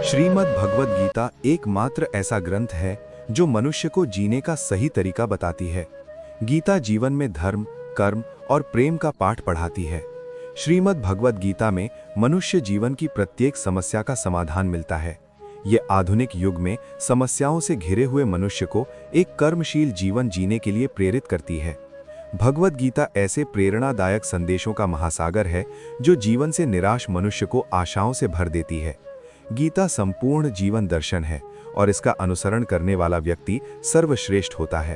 श्रीमद् भगवद गीता एकमात्र ऐसा ग्रंथ है जो मनुष्य को जीने का सही तरीका बताती है। गीता जीवन में धर्म, कर्म और प्रेम का पाठ पढ़ाती है। श्रीमद् भगवद गीता में मनुष्य जीवन की प्रत्येक समस्या का समाधान मिलता है। ये आधुनिक युग में समस्याओं से घिरे हुए मनुष्य को एक कर्मशील जीवन जीने के लिए प्रेरित करती है। भगवद गीता ऐसे प्रेरणादायक संदेशों का महासागर है जो जीवन से निराश मनुष्य को आशाओं से भर देती है। गीता संपूर्ण जीवन दर्शन है और इसका अनुसरण करने वाला व्यक्ति सर्वश्रेष्ठ होता है।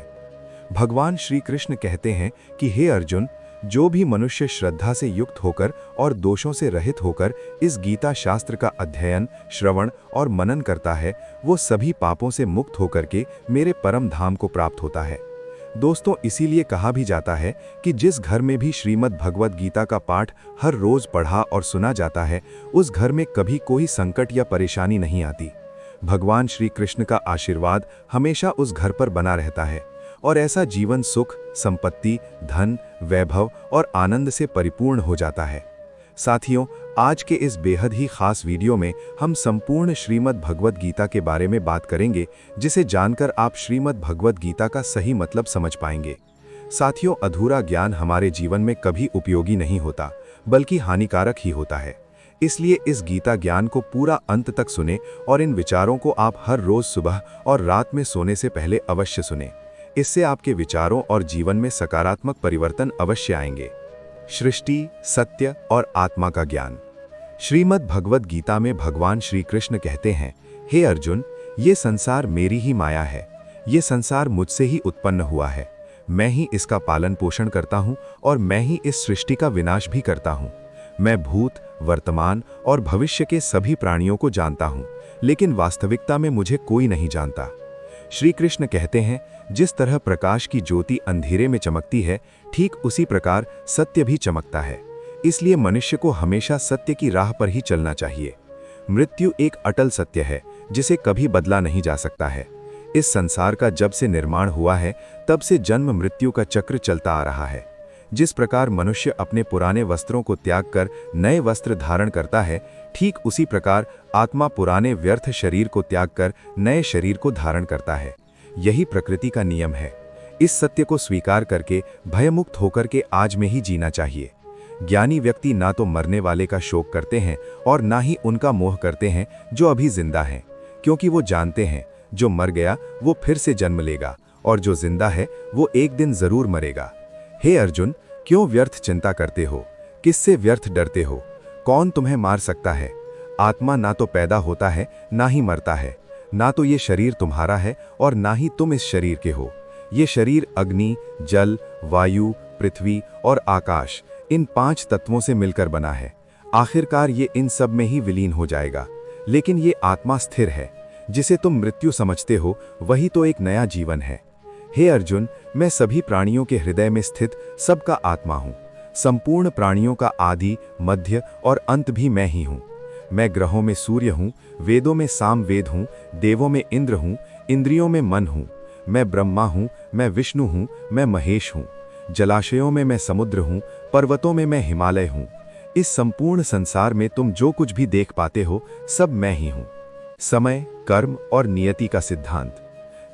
भगवान श्री कृष्ण कहते हैं कि हे अर्जुन, जो भी मनुष्य श्रद्धा से युक्त होकर और दोषों से रहित होकर इस गीता शास्त्र का अध्ययन, श्रवण और मनन करता है, वो सभी पापों से मुक्त होकर के मेरे परम धाम को प्राप्त होता है। दोस्तों, इसीलिए कहा भी जाता है कि जिस घर में भी श्रीमद् भगवद गीता का पाठ हर रोज पढ़ा और सुना जाता है, उस घर में कभी कोई संकट या परेशानी नहीं आती। भगवान श्री कृष्ण का आशीर्वाद हमेशा उस घर पर बना रहता है और ऐसा जीवन सुख, संपत्ति, धन, वैभव और आनंद से परिपूर्ण हो जाता है। साथियों, आज के इस बेहद ही खास वीडियो में हम संपूर्ण श्रीमद् भगवद गीता के बारे में बात करेंगे, जिसे जानकर आप श्रीमद् भगवद गीता का सही मतलब समझ पाएंगे। साथियों, अधूरा ज्ञान हमारे जीवन में कभी उपयोगी नहीं होता, बल्कि हानिकारक ही होता है। इसलिए इस गीता ज्ञान को पूरा अंत तक सुने और इन विचारों को आप हर रोज सुबह और रात में सोने से पहले अवश्य सुने। इससे आपके विचारों और जीवन में सकारात्मक परिवर्तन अवश्य आएंगे। सृष्टि, सत्य और आत्मा का ज्ञान। श्रीमद् भगवद गीता में भगवान श्री कृष्ण कहते हैं, हे अर्जुन, ये संसार मेरी ही माया है। ये संसार मुझसे ही उत्पन्न हुआ है। मैं ही इसका पालन पोषण करता हूँ और मैं ही इस सृष्टि का विनाश भी करता हूँ। मैं भूत, वर्तमान और भविष्य के सभी प्राणियों को जानता हूँ, लेकिन वास्तविकता में मुझे कोई नहीं जानता। श्री कृष्ण कहते हैं, जिस तरह प्रकाश की ज्योति अंधेरे में चमकती है, ठीक उसी प्रकार सत्य भी चमकता है। इसलिए मनुष्य को हमेशा सत्य की राह पर ही चलना चाहिए। मृत्यु एक अटल सत्य है जिसे कभी बदला नहीं जा सकता है। इस संसार का जब से निर्माण हुआ है, तब से जन्म मृत्यु का चक्र चलता आ रहा है। जिस प्रकार मनुष्य अपने पुराने वस्त्रों को त्याग कर नए वस्त्र धारण करता है, ठीक उसी प्रकार आत्मा पुराने व्यर्थ शरीर को त्याग कर नए शरीर को धारण करता है। यही प्रकृति का नियम है। इस सत्य को स्वीकार करके भयमुक्त होकर के आज में ही जीना चाहिए। ज्ञानी व्यक्ति ना तो मरने वाले का शोक करते हैं और ना ही उनका मोह करते हैं जो अभी जिंदा हैं, क्योंकि वो जानते हैं जो मर गया वो फिर से जन्म लेगा और जो जिंदा है वो एक दिन जरूर मरेगा। हे अर्जुन, क्यों व्यर्थ चिंता करते हो? किससे व्यर्थ डरते हो? कौन तुम्हें मार सकता है? आत्मा ना तो पैदा होता है, ना ही मरता है। ना तो ये शरीर तुम्हारा है और ना ही तुम इस शरीर के हो। ये शरीर अग्नि, जल, वायु, पृथ्वी और आकाश, इन 5 तत्वों से मिलकर बना है। आखिरकार ये इन सब में ही विलीन हो जाएगा। लेकिन ये आत्मा स्थिर है। जिसे तुम मृत्यु समझते हो, वही तो एक नया जीवन है। हे अर्जुन, मैं सभी प्राणियों के हृदय में स्थित सबका आत्मा हूँ। संपूर्ण प्राणियों का आदि, मध्य और अंत भी मैं ही हूँ। मैं ग्रहों में सूर्य हूँ, वेदों में सामवेद हूँ, देवों में इंद्र हूँ, इंद्रियों में मन हूँ। मैं ब्रह्मा हूँ, मैं विष्णु हूँ, मैं महेश हूँ। जलाशयों में मैं समुद्र हूँ, पर्वतों में मैं हिमालय हूँ। इस संपूर्ण संसार में तुम जो कुछ भी देख पाते हो, सब मैं ही हूँ। समय, कर्म और नियति का सिद्धांत।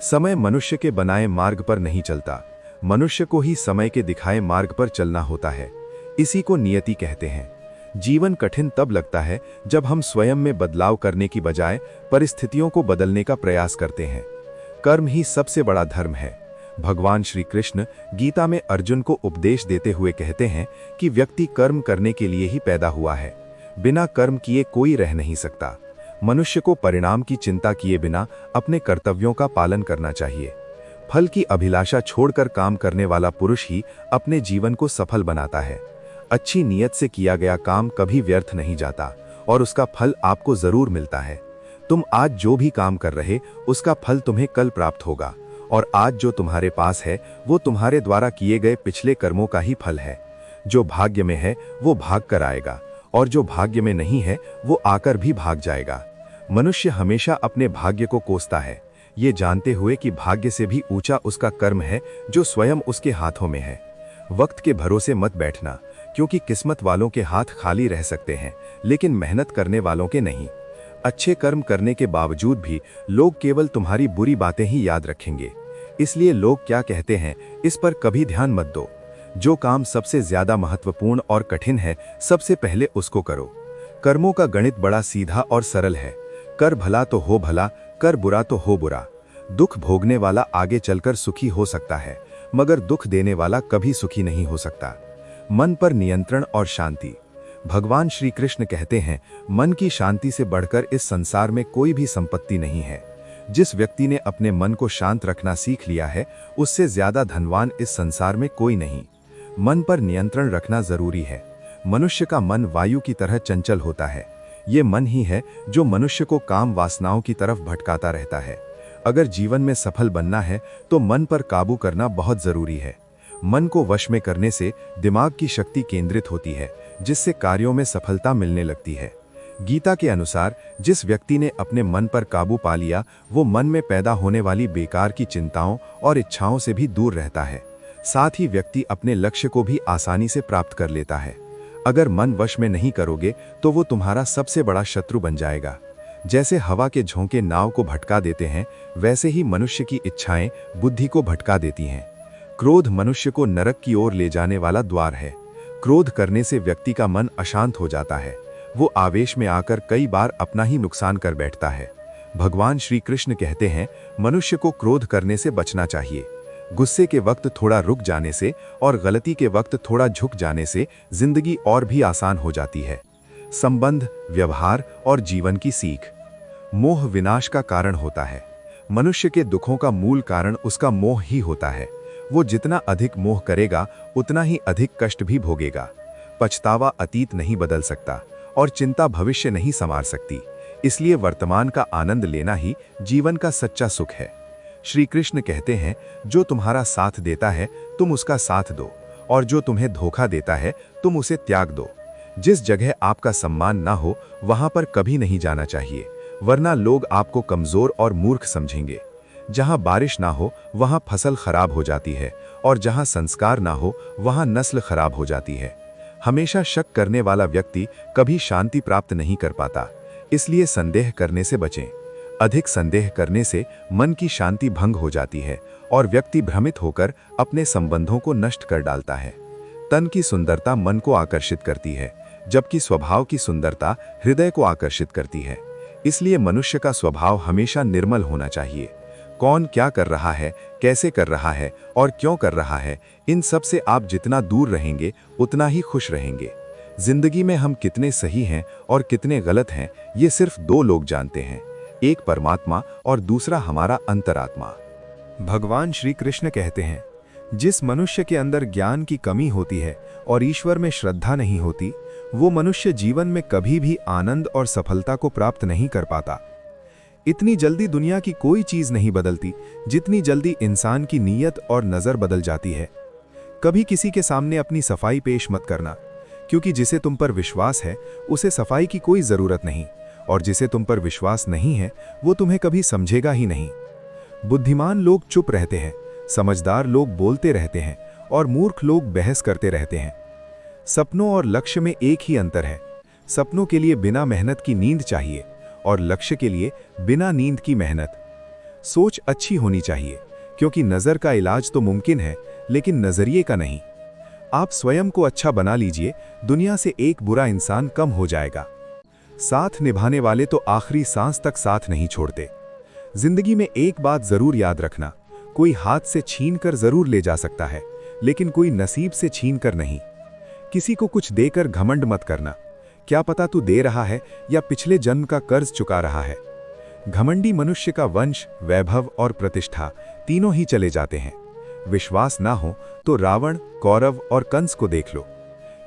समय मनुष्य के बनाए मार्ग पर नहीं चलता। मनुष्य को ही समय के दिखाए मार्ग पर चलना होता है। इसी को नियति कहते हैं। जीवन कठिन तब लगता है जब हम स्वयं में बदलाव करने की बजाय परिस्थितियों को बदलने का प्रयास करते हैं। कर्म ही सबसे बड़ा धर्म है। भगवान श्री कृष्ण गीता में अर्जुन को उपदेश देते हुए कहते हैं कि व्यक्ति कर्म करने के लिए ही पैदा हुआ है। बिना कर्म किए कोई रह नहीं सकता। मनुष्य को परिणाम की चिंता किए बिना अपने कर्तव्यों का पालन करना चाहिए। फल की अभिलाषा छोड़कर काम करने वाला पुरुष ही अपने जीवन को सफल बनाता है। अच्छी नीयत से किया गया काम कभी व्यर्थ नहीं जाता और उसका फल आपको जरूर मिलता है। तुम आज जो भी काम कर रहे, उसका फल तुम्हें कल प्राप्त होगा और आज जो तुम्हारे पास है वो तुम्हारे द्वारा किए गए पिछले कर्मों का ही फल है। जो भाग्य में है वो भाग कर आएगा और जो भाग्य में नहीं है वो आकर भी भाग जाएगा। मनुष्य हमेशा अपने भाग्य को कोसता है, ये जानते हुए कि भाग्य से भी ऊंचा उसका कर्म है जो स्वयं उसके हाथों में है। वक्त के भरोसे मत बैठना, क्योंकि किस्मत वालों के हाथ खाली रह सकते हैं, लेकिन मेहनत करने वालों के नहीं। अच्छे कर्म करने के बावजूद भी लोग केवल तुम्हारी बुरी बातें ही याद रखेंगे। इसलिए लोग क्या कहते हैं इस पर कभी ध्यान मत दो। जो काम सबसे ज्यादा महत्वपूर्ण और कठिन है, सबसे पहले उसको करो। कर्मों का गणित बड़ा सीधा और सरल है। कर भला तो हो भला, कर बुरा तो हो बुरा। दुख भोगने वाला आगे चलकर सुखी हो सकता है, मगर दुख देने वाला कभी सुखी नहीं हो सकता। मन पर नियंत्रण और शांति। भगवान श्री कृष्ण कहते हैं, मन की शांति से बढ़कर इस संसार में कोई भी संपत्ति नहीं है। जिस व्यक्ति ने अपने मन को शांत रखना सीख लिया है, उससे ज्यादा धनवान इस संसार में कोई नहीं। मन पर नियंत्रण रखना जरूरी है। मनुष्य का मन वायु की तरह चंचल होता है। ये मन ही है जो मनुष्य को काम वासनाओं की तरफ भटकाता रहता है। अगर जीवन में सफल बनना है तो मन पर काबू करना बहुत जरूरी है। मन को वश में करने से दिमाग की शक्ति केंद्रित होती है, जिससे कार्यों में सफलता मिलने लगती है। गीता के अनुसार जिस व्यक्ति ने अपने मन पर काबू पा लिया, वो मन में पैदा होने वाली बेकार की चिंताओं और इच्छाओं से भी दूर रहता है। साथ ही व्यक्ति अपने लक्ष्य को भी आसानी से प्राप्त कर लेता है। अगर मन वश में नहीं करोगे तो वो तुम्हारा सबसे बड़ा शत्रु बन जाएगा। जैसे हवा के झोंके नाव को भटका देते हैं, वैसे ही मनुष्य की इच्छाएं बुद्धि को भटका देती हैं। क्रोध मनुष्य को नरक की ओर ले जाने वाला द्वार है। क्रोध करने से व्यक्ति का मन अशांत हो जाता है। वो आवेश में आकर कई बार अपना ही नुकसान कर बैठता है। भगवान श्री कृष्ण कहते हैं, मनुष्य को क्रोध करने से बचना चाहिए। गुस्से के वक्त थोड़ा रुक जाने से और गलती के वक्त थोड़ा झुक जाने से जिंदगी और भी आसान हो जाती है। संबंध, व्यवहार और जीवन की सीख। मोह विनाश का कारण होता है। मनुष्य के दुखों का मूल कारण उसका मोह ही होता है। वो जितना अधिक मोह करेगा, उतना ही अधिक कष्ट भी भोगेगा। पछतावा अतीत नहीं बदल सकता और चिंता भविष्य नहीं संवार सकती। इसलिए वर्तमान का आनंद लेना ही जीवन का सच्चा सुख है। श्री कृष्ण कहते हैं, जो तुम्हारा साथ देता है तुम उसका साथ दो, और जो तुम्हें धोखा देता है तुम उसे त्याग दो। जिस जगह आपका सम्मान ना हो वहां पर कभी नहीं जाना चाहिए, वरना लोग आपको कमजोर और मूर्ख समझेंगे। जहां बारिश ना हो वहां फसल खराब हो जाती है, और जहां संस्कार ना हो वहां नस्ल खराब हो जाती है। हमेशा शक करने वाला व्यक्ति कभी शांति प्राप्त नहीं कर पाता। इसलिए संदेह करने से बचें। अधिक संदेह करने से मन की शांति भंग हो जाती है और व्यक्ति भ्रमित होकर अपने संबंधों को नष्ट कर डालता है। तन की सुंदरता मन को आकर्षित करती है, जबकि स्वभाव की सुंदरता हृदय को आकर्षित करती है। इसलिए मनुष्य का स्वभाव हमेशा निर्मल होना चाहिए। कौन क्या कर रहा है, कैसे कर रहा है और क्यों कर रहा है, इन सब से आप जितना दूर रहेंगे उतना ही खुश रहेंगे। जिंदगी में हम कितने सही हैं और कितने गलत हैं, ये सिर्फ दो लोग जानते हैं, एक परमात्मा और दूसरा हमारा अंतरात्मा। भगवान श्री कृष्ण कहते हैं, जिस मनुष्य के अंदर ज्ञान की कमी होती है और ईश्वर में श्रद्धा नहीं होती, वो मनुष्य जीवन में कभी भी आनंद और सफलता को प्राप्त नहीं कर पाता। इतनी जल्दी दुनिया की कोई चीज नहीं बदलती जितनी जल्दी इंसान की नीयत और नजर बदल जाती है। कभी किसी के सामने अपनी सफाई पेश मत करना, क्योंकि जिसे तुम पर विश्वास है उसे सफाई की कोई जरूरत नहीं, और जिसे तुम पर विश्वास नहीं है वो तुम्हें कभी समझेगा ही नहीं। बुद्धिमान लोग चुप रहते हैं, समझदार लोग बोलते रहते हैं और मूर्ख लोग बहस करते रहते हैं। सपनों और लक्ष्य में एक ही अंतर है। सपनों के लिए बिना मेहनत की नींद चाहिए और लक्ष्य के लिए बिना नींद की मेहनत। सोच अच्छी होनी चाहिए, क्योंकि नजर का इलाज तो मुमकिन है लेकिन नजरिए का नहीं। आप स्वयं को अच्छा बना लीजिए, दुनिया से एक बुरा इंसान कम हो जाएगा। साथ निभाने वाले तो आखिरी सांस तक साथ नहीं छोड़ते। जिंदगी में एक बात जरूर याद रखना, कोई हाथ से छीन कर जरूर ले जा सकता है, लेकिन कोई नसीब से छीन कर नहीं। किसी को कुछ देकर घमंड मत करना, क्या पता तू दे रहा है या पिछले जन्म का कर्ज चुका रहा है। घमंडी मनुष्य का वंश, वैभव और प्रतिष्ठा तीनों ही चले जाते हैं। विश्वास ना हो तो रावण, कौरव और कंस को देख लो।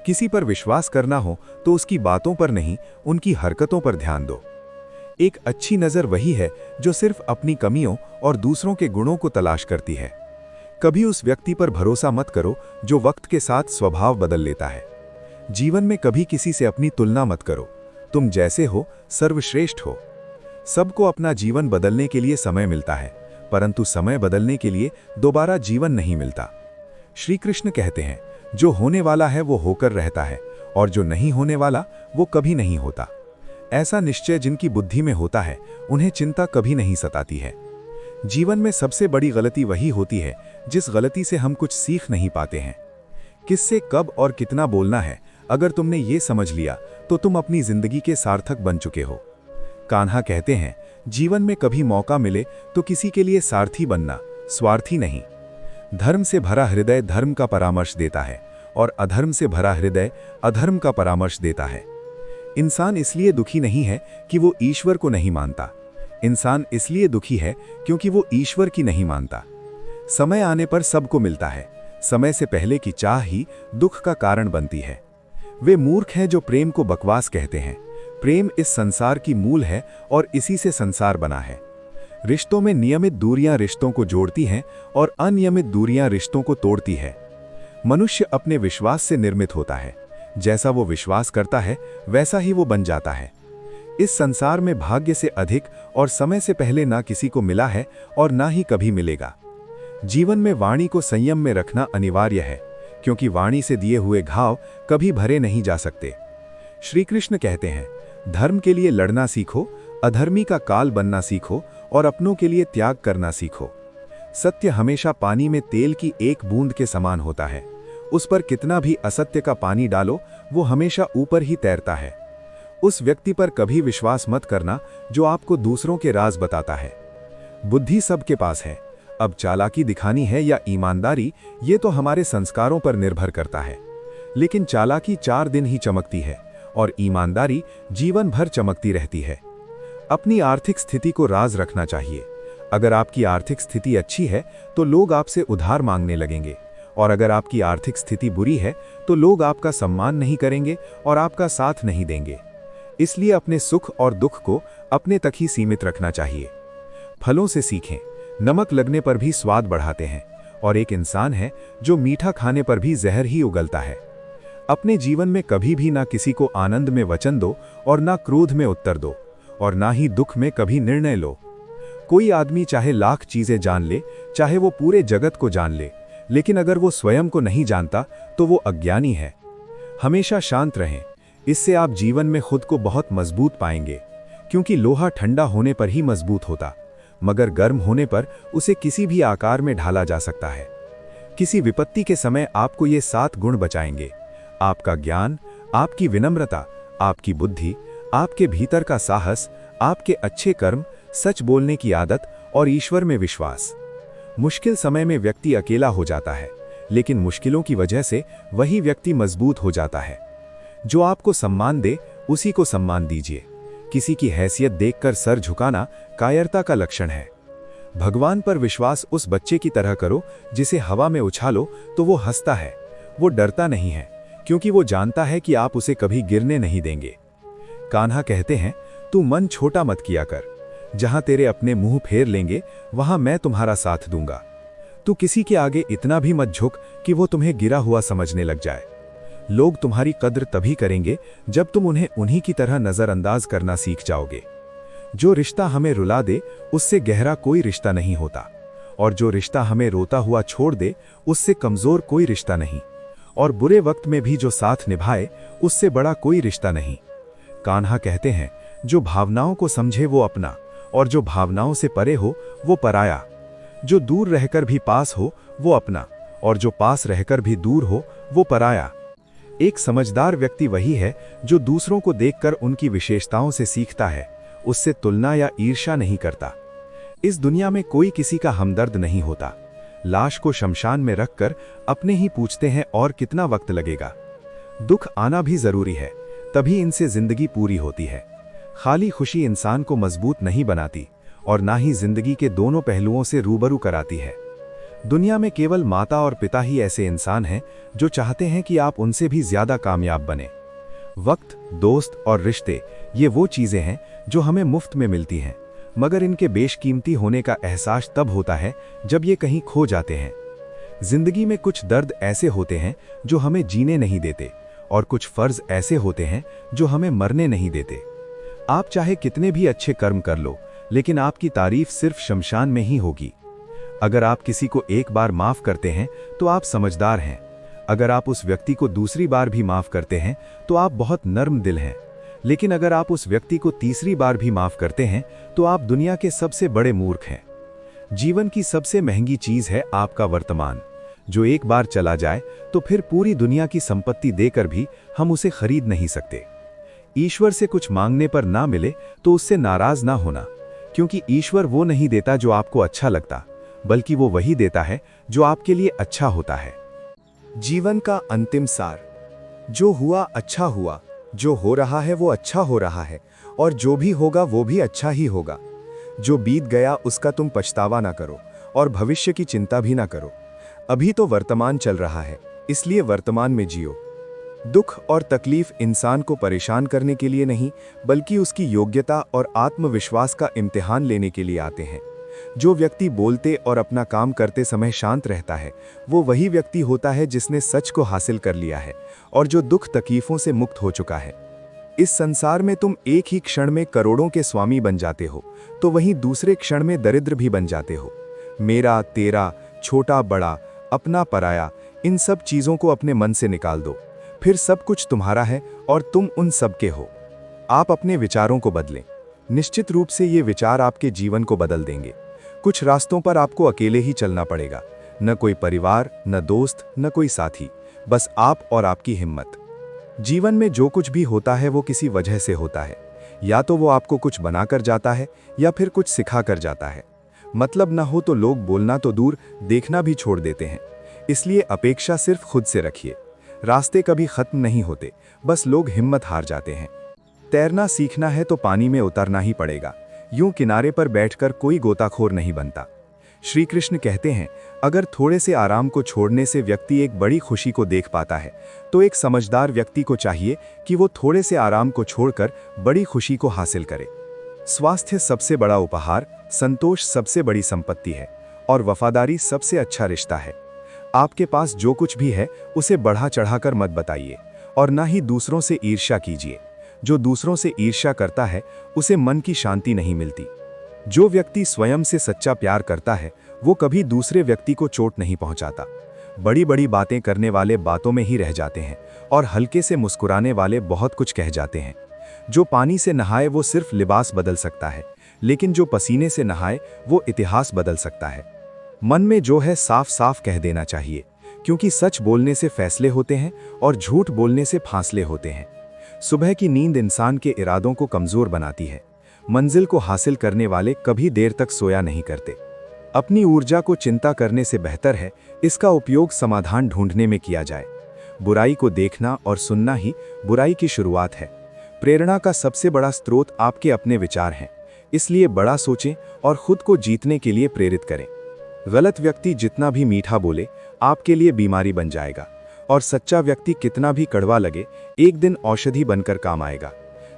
किसी पर विश्वास करना हो तो उसकी बातों पर नहीं, उनकी हरकतों पर ध्यान दो। एक अच्छी नजर वही है जो सिर्फ अपनी कमियों और दूसरों के गुणों को तलाश करती है। कभी उस व्यक्ति पर भरोसा मत करो जो वक्त के साथ स्वभाव बदल लेता है। जीवन में कभी किसी से अपनी तुलना मत करो। तुम जैसे हो सर्वश्रेष्ठ हो। सबको अपना जीवन बदलने के लिए समय मिलता है, परंतु समय बदलने के लिए दोबारा जीवन नहीं मिलता। श्री कृष्ण कहते हैं, जो होने वाला है वो होकर रहता है और जो नहीं होने वाला वो कभी नहीं होता। ऐसा निश्चय जिनकी बुद्धि में होता है उन्हें चिंता कभी नहीं सताती है। जीवन में सबसे बड़ी गलती वही होती है जिस गलती से हम कुछ सीख नहीं पाते हैं। किससे कब और कितना बोलना है, अगर तुमने ये समझ लिया तो तुम अपनी जिंदगी के सार्थक बन चुके हो। कान्हा कहते हैं, जीवन में कभी मौका मिले तो किसी के लिए सारथी बनना, स्वार्थी नहीं। धर्म से भरा हृदय धर्म का परामर्श देता है और अधर्म से भरा हृदय अधर्म का परामर्श देता है। इंसान इसलिए दुखी नहीं है कि वो ईश्वर को नहीं मानता। इंसान इसलिए दुखी है क्योंकि वो ईश्वर की नहीं मानता। समय आने पर सबको मिलता है, समय से पहले की चाह ही दुख का कारण बनती है। वे मूर्ख हैं जो प्रेम को बकवास कहते हैं। प्रेम इस संसार की मूल है और इसी से संसार बना है। रिश्तों में नियमित दूरियां रिश्तों को जोड़ती हैं और अनियमित दूरियां रिश्तों को तोड़ती है। मनुष्य अपने विश्वास से निर्मित होता है। जैसा वो विश्वास करता है वैसा ही वो बन जाता है। इस संसार में भाग्य से अधिक और समय से पहले ना किसी को मिला है और ना ही कभी मिलेगा। जीवन में वाणी को संयम में रखना अनिवार्य है, क्योंकि वाणी से दिए हुए घाव कभी भरे नहीं जा सकते। श्री कृष्ण कहते हैं, धर्म के लिए लड़ना सीखो, अधर्मी का काल बनना सीखो और अपनों के लिए त्याग करना सीखो। सत्य हमेशा पानी में तेल की एक बूंद के समान होता है। उस पर कितना भी असत्य का पानी डालो वो हमेशा ऊपर ही तैरता है। उस व्यक्ति पर कभी विश्वास मत करना जो आपको दूसरों के राज बताता है। बुद्धि सबके पास है, अब चालाकी दिखानी है या ईमानदारी, ये तो हमारे संस्कारों पर निर्भर करता है। लेकिन चालाकी 4 दिन ही चमकती है और ईमानदारी जीवन भर चमकती रहती है। अपनी आर्थिक स्थिति को राज रखना चाहिए। अगर आपकी आर्थिक स्थिति अच्छी है तो लोग आपसे उधार मांगने लगेंगे, और अगर आपकी आर्थिक स्थिति बुरी है तो लोग आपका सम्मान नहीं करेंगे और आपका साथ नहीं देंगे। इसलिए अपने सुख और दुख को अपने तक ही सीमित रखना चाहिए। फलों से सीखें, नमक लगने पर भी स्वाद बढ़ाते हैं, और एक इंसान है जो मीठा खाने पर भी जहर ही उगलता है। अपने जीवन में कभी भी ना किसी को आनंद में वचन दो और ना क्रोध में उत्तर दो, और ना ही दुख में कभी निर्णय लो। कोई आदमी चाहे लाख चीजें जान ले, चाहे वो पूरे जगत को जान ले, लेकिन अगर वो स्वयं को नहीं जानता तो वो अज्ञानी है। हमेशा शांत रहें, इससे आप जीवन में खुद को बहुत मजबूत पाएंगे, क्योंकि लोहा ठंडा होने पर ही मजबूत होता, मगर गर्म होने पर उसे किसी भी आकार में ढाला जा सकता है। किसी विपत्ति के समय आपको ये 7 गुण बचाएंगे: आपका ज्ञान, आपकी विनम्रता, आपकी बुद्धि, आपके भीतर का साहस, आपके अच्छे कर्म, सच बोलने की आदत और ईश्वर में विश्वास। मुश्किल समय में व्यक्ति अकेला हो जाता है, लेकिन मुश्किलों की वजह से वही व्यक्ति मजबूत हो जाता है। जो आपको सम्मान दे उसी को सम्मान दीजिए। किसी की हैसियत देखकर सर झुकाना कायरता का लक्षण है। भगवान पर विश्वास उस बच्चे की तरह करो जिसे हवा में उछालो तो वो हंसता है। वो डरता नहीं है, क्योंकि वो जानता है कि आप उसे कभी गिरने नहीं देंगे। कान्हा कहते हैं, तू मन छोटा मत किया कर। जहां तेरे अपने मुंह फेर लेंगे वहां मैं तुम्हारा साथ दूंगा। तू किसी के आगे इतना भी मत झुक कि वो तुम्हें गिरा हुआ समझने लग जाए। लोग तुम्हारी कद्र तभी करेंगे जब तुम उन्हें उन्हीं की तरह नजरअंदाज करना सीख जाओगे। जो रिश्ता हमें रुला दे उससे गहरा कोई रिश्ता नहीं होता, और जो रिश्ता हमें रोता हुआ छोड़ दे उससे कमजोर कोई रिश्ता नहीं, और बुरे वक्त में भी जो साथ निभाए उससे बड़ा कोई रिश्ता नहीं। कान्हा कहते हैं, जो भावनाओं को समझे वो अपना, और जो भावनाओं से परे हो वो पराया। जो दूर रहकर भी पास हो वो अपना, और जो पास रहकर भी दूर हो वो पराया। एक समझदार व्यक्ति वही है जो दूसरों को देखकर उनकी विशेषताओं से सीखता है, उससे तुलना या ईर्ष्या नहीं करता। इस दुनिया में कोई किसी का हमदर्द नहीं होता। लाश को शमशान में रखकर अपने ही पूछते हैं और कितना वक्त लगेगा। दुख आना भी जरूरी है, तभी इनसे जिंदगी पूरी होती है। खाली खुशी इंसान को मजबूत नहीं बनाती और ना ही जिंदगी के दोनों पहलुओं से रूबरू कराती है। दुनिया में केवल माता और पिता ही ऐसे इंसान हैं जो चाहते हैं कि आप उनसे भी ज्यादा कामयाब बने। वक्त, दोस्त और रिश्ते, ये वो चीजें हैं जो हमें मुफ्त में मिलती हैं, मगर इनके बेशकीमती होने का एहसास तब होता है जब ये कहीं खो जाते हैं। जिंदगी में कुछ दर्द ऐसे होते हैं जो हमें जीने नहीं देते, और कुछ फर्ज ऐसे होते हैं जो हमें मरने नहीं देते। आप चाहे कितने भी अच्छे कर्म कर लो, लेकिन आपकी तारीफ सिर्फ शमशान में ही होगी। अगर आप किसी को एक बार माफ करते हैं तो आप समझदार हैं। अगर आप उस व्यक्ति को दूसरी बार भी माफ करते हैं तो आप बहुत नर्म दिल हैं। लेकिन अगर आप उस व्यक्ति को तीसरी बार भी माफ करते हैं तो आप दुनिया के सबसे बड़े मूर्ख हैं। जीवन की सबसे महंगी चीज है आपका वर्तमान, जो एक बार चला जाए तो फिर पूरी दुनिया की संपत्ति देकर भी हम उसे खरीद नहीं सकते। ईश्वर से कुछ मांगने पर ना मिले तो उससे नाराज ना होना, क्योंकि ईश्वर वो नहीं देता जो आपको अच्छा लगता, बल्कि वो वही देता है जो आपके लिए अच्छा होता है। जीवन का अंतिम सार। जो हुआ अच्छा हुआ, जो हो रहा है वो अच्छा हो रहा है, और जो भी होगा वो भी अच्छा ही होगा। जो बीत गया उसका तुम पछतावा ना करो और भविष्य की चिंता भी ना करो। अभी तो वर्तमान चल रहा है, इसलिए वर्तमान में जियो। दुख और तकलीफ इंसान को परेशान करने के लिए नहीं, बल्कि उसकी योग्यता और आत्मविश्वास का इम्तिहान लेने के लिए आते हैं। जो व्यक्ति बोलते और अपना काम करते समय शांत रहता है, वो वही व्यक्ति होता है जिसने सच को हासिल कर लिया है और जो दुख तकलीफों से मुक्त हो चुका है। इस संसार में तुम एक ही क्षण में करोड़ों के स्वामी बन जाते हो, तो वहीं दूसरे क्षण में दरिद्र भी बन जाते हो। मेरा, तेरा, छोटा बड़ा, अपना पराया, इन सब चीजों को अपने मन से निकाल दो, फिर सब कुछ तुम्हारा है और तुम उन सब के हो। आप अपने विचारों को बदलें। निश्चित रूप से ये विचार आपके जीवन को बदल देंगे। कुछ रास्तों पर आपको अकेले ही चलना पड़ेगा, न कोई परिवार, न दोस्त, न कोई साथी, बस आप और आपकी हिम्मत। जीवन में जो कुछ भी होता है वो किसी वजह से होता है। या तो वो आपको कुछ बनाकर जाता है या फिर कुछ सिखा कर जाता है। मतलब ना हो तो लोग बोलना तो दूर, देखना भी छोड़ देते हैं। इसलिए अपेक्षा सिर्फ खुद से रखिए। रास्ते कभी खत्म नहीं होते, बस लोग हिम्मत हार जाते हैं। तैरना सीखना है तो पानी में उतरना ही पड़ेगा। यूं किनारे पर बैठकर कोई गोताखोर नहीं बनता। श्री कृष्ण कहते हैं, अगर थोड़े से आराम को छोड़ने से व्यक्ति एक बड़ी खुशी को देख पाता है, तो एक समझदार व्यक्ति को चाहिए कि वो थोड़े से आराम को छोड़कर बड़ी खुशी को हासिल करे। स्वास्थ्य सबसे बड़ा उपहार, संतोष सबसे बड़ी संपत्ति है और वफादारी सबसे अच्छा रिश्ता है। आपके पास जो कुछ भी है उसे बढ़ा चढ़ाकर मत बताइए और ना ही दूसरों से ईर्ष्या कीजिए। जो दूसरों से ईर्ष्या करता है उसे मन की शांति नहीं मिलती। जो व्यक्ति स्वयं से सच्चा प्यार करता है वो कभी दूसरे व्यक्ति को चोट नहीं पहुंचाता। बड़ी बड़ी बातें करने वाले बातों में ही रह जाते हैं और हल्के से मुस्कुराने वाले बहुत कुछ कह जाते हैं। जो पानी से नहाए वो सिर्फ लिबास बदल सकता है, लेकिन जो पसीने से नहाए वो इतिहास बदल सकता है। मन में जो है साफ साफ कह देना चाहिए, क्योंकि सच बोलने से फैसले होते हैं और झूठ बोलने से फासले होते हैं। सुबह की नींद इंसान के इरादों को कमजोर बनाती है। मंजिल को हासिल करने वाले कभी देर तक सोया नहीं करते। अपनी ऊर्जा को चिंता करने से बेहतर है इसका उपयोग समाधान ढूंढने में किया जाए। बुराई को देखना और सुनना ही बुराई की शुरुआत है। प्रेरणा का सबसे बड़ा स्रोत आपके अपने विचार हैं, इसलिए बड़ा सोचें और खुद को जीतने के लिए प्रेरित करें। गलत व्यक्ति जितना भी मीठा बोले आपके लिए बीमारी बन जाएगा, और सच्चा व्यक्ति कितना भी कड़वा लगे एक दिन औषधि बनकर काम आएगा।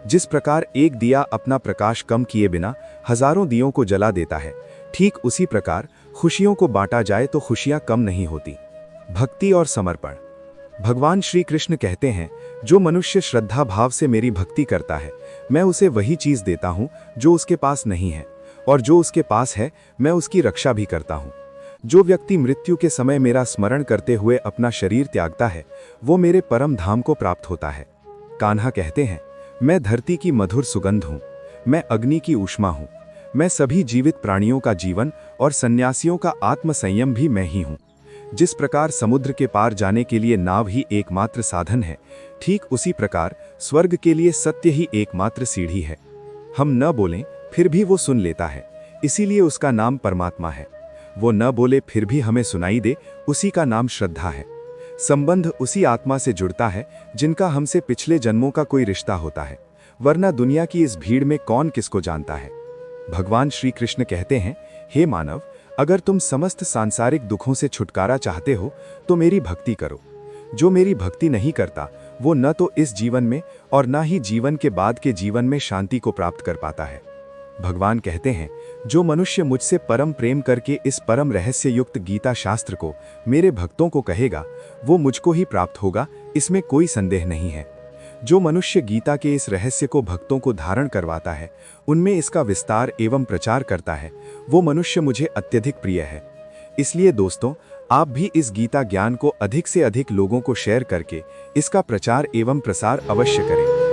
जिस प्रकार एक दिया अपना प्रकाश कम किए बिना हजारों दियों को जला देता है, ठीक उसी प्रकार खुशियों को बांटा जाए तो खुशियां कम नहीं होती। भक्ति और समर्पण। भगवान श्री कृष्ण कहते हैं, जो मनुष्य श्रद्धा भाव से मेरी भक्ति करता है, मैं उसे वही चीज देता हूं जो उसके पास नहीं है, और जो उसके पास है मैं उसकी रक्षा भी करता हूं। जो व्यक्ति मृत्यु के समय मेरा स्मरण करते हुए अपना शरीर त्यागता है, वो मेरे परम धाम को प्राप्त होता है। कान्हा कहते हैं, मैं धरती की मधुर सुगंध हूँ, मैं अग्नि की ऊष्मा हूँ, मैं सभी जीवित प्राणियों का जीवन और सन्यासियों का आत्म संयम भी मैं ही हूँ। जिस प्रकार समुद्र के पार जाने के लिए नाव ही एकमात्र साधन है, ठीक उसी प्रकार स्वर्ग के लिए सत्य ही एकमात्र सीढ़ी है। हम न बोलें फिर भी वो सुन लेता है, इसीलिए उसका नाम परमात्मा है। वो न बोले फिर भी हमें सुनाई दे, उसी का नाम श्रद्धा है। संबंध उसी आत्मा से जुड़ता है जिनका हमसे पिछले जन्मों का कोई रिश्ता होता है, वरना दुनिया की इस भीड़ में कौन किसको जानता है। भगवान श्री कृष्ण कहते हैं, हे मानव, अगर तुम समस्त सांसारिक दुखों से छुटकारा चाहते हो तो मेरी भक्ति करो। जो मेरी भक्ति नहीं करता वो न तो इस जीवन में और न ही जीवन के बाद के जीवन में शांति को प्राप्त कर पाता है। भगवान कहते हैं, जो मनुष्य मुझसे परम प्रेम करके इस परम रहस्य युक्त गीता शास्त्र को मेरे भक्तों को कहेगा, वो मुझको ही प्राप्त होगा, इसमें कोई संदेह नहीं है। जो मनुष्य गीता के इस रहस्य को भक्तों को धारण करवाता है, उनमें इसका विस्तार एवं प्रचार करता है, वो मनुष्य मुझे अत्यधिक प्रिय है। इसलिए दोस्तों, आप भी इस गीता ज्ञान को अधिक से अधिक लोगों को शेयर करके इसका प्रचार एवं प्रसार अवश्य करें।